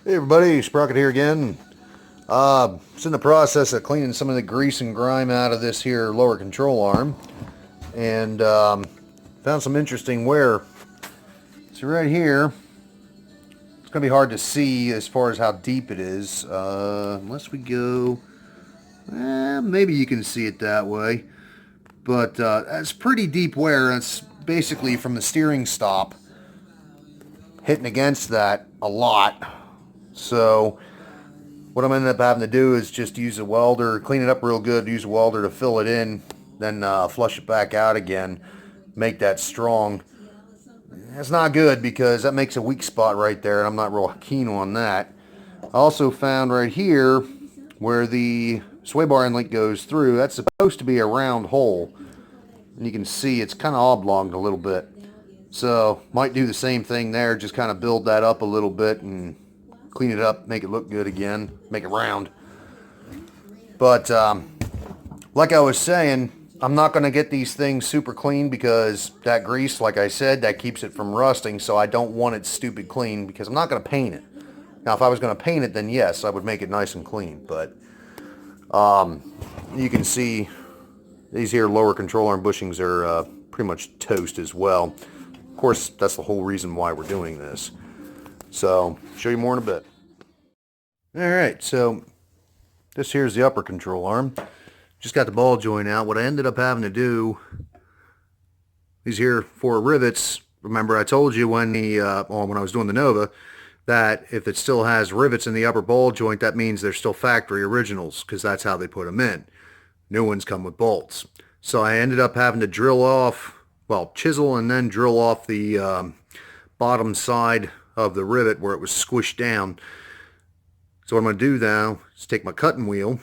Hey everybody, Sprocket here again. Just in the process of cleaning some of the grease and grime out of this here lower control arm, and found some interesting wear. So right here, it's going to be hard to see as far as how deep it is, unless we go, maybe you can see it that way, but that's pretty deep wear. It's basically from the steering stop hitting against that a lot. So what I'm ending up having to do is just use a welder, clean it up real good, use a welder to fill it in, then flush it back out again, make that strong. It's not good because that makes a weak spot right there, and I'm not real keen on that. I also found right here where the sway bar inlet goes through, that's supposed to be a round hole. And you can see it's kind of oblonged a little bit. So might do the same thing there, just kind of build that up a little bit and clean it up, make it look good again, make it round. But like I was saying, I'm not going to get these things super clean because that grease, like I said, that keeps it from rusting, so I don't want it stupid clean because I'm not going to paint it. Now, if I was going to paint it, then yes, I would make it nice and clean. But you can see these here lower control arm bushings are pretty much toast as well. Of course, that's the whole reason why we're doing this. So, show you more in a bit. Alright, so this here's the upper control arm. Just got the ball joint out. What I ended up having to do, these here 4 rivets, remember I told you when when I was doing the Nova, that if it still has rivets in the upper ball joint, that means they're still factory originals, because that's how they put them in. New ones come with bolts. So I ended up having to drill off, well, chisel and then drill off the bottom side of the rivet where it was squished down. So what I'm going to do now is take my cutting wheel,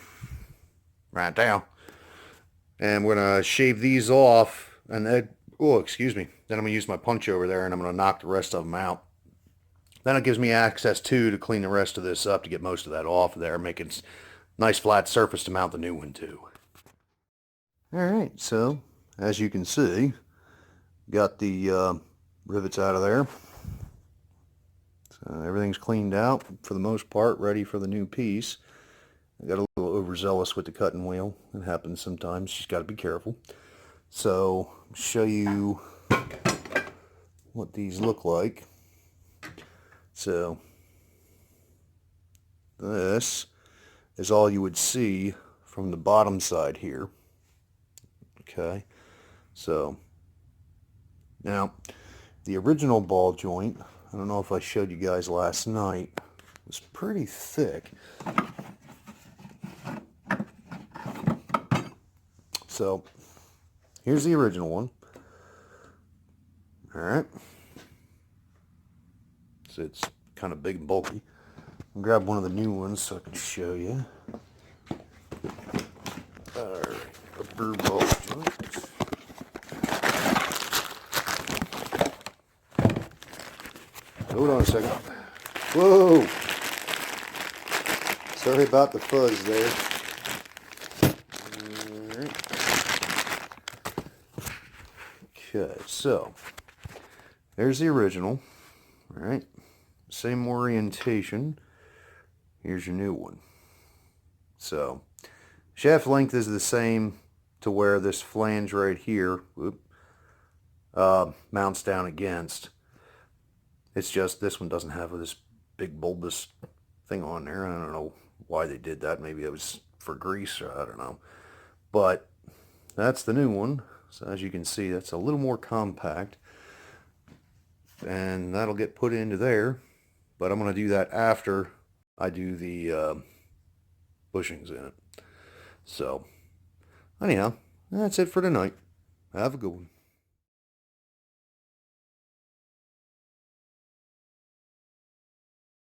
right there, and we're going to shave these off, and then, oh, excuse me, then I'm going to use my punch over there, and I'm going to knock the rest of them out. Then it gives me access to clean the rest of this up, to get most of that off there, make it nice flat surface to mount the new one to. Alright, so as you can see, got the rivets out of there. So everything's cleaned out for the most part, ready for the new piece. I got a little overzealous with the cutting wheel. It happens sometimes. Just got to be careful. So, show you what these look like. So, this is all you would see from the bottom side here. Okay. So, now, the original ball joint, I don't know if I showed you guys last night, was pretty thick. So, here's the original one. Alright. So it's kind of big and bulky. I'll grab one of the new ones so I can show you. Alright, upper ball joint. Hold on a second. Whoa! Sorry about the fuzz there. Okay, so there's the original. Alright, same orientation. Here's your new one. So, shaft length is the same to where this flange right here mounts down against. It's just this one doesn't have this big bulbous thing on there. I don't know why they did that. Maybe it was for grease, or I don't know. But that's the new one. So as you can see, that's a little more compact. And that'll get put into there. But I'm going to do that after I do the bushings in it. So, anyhow, that's it for tonight. Have a good one.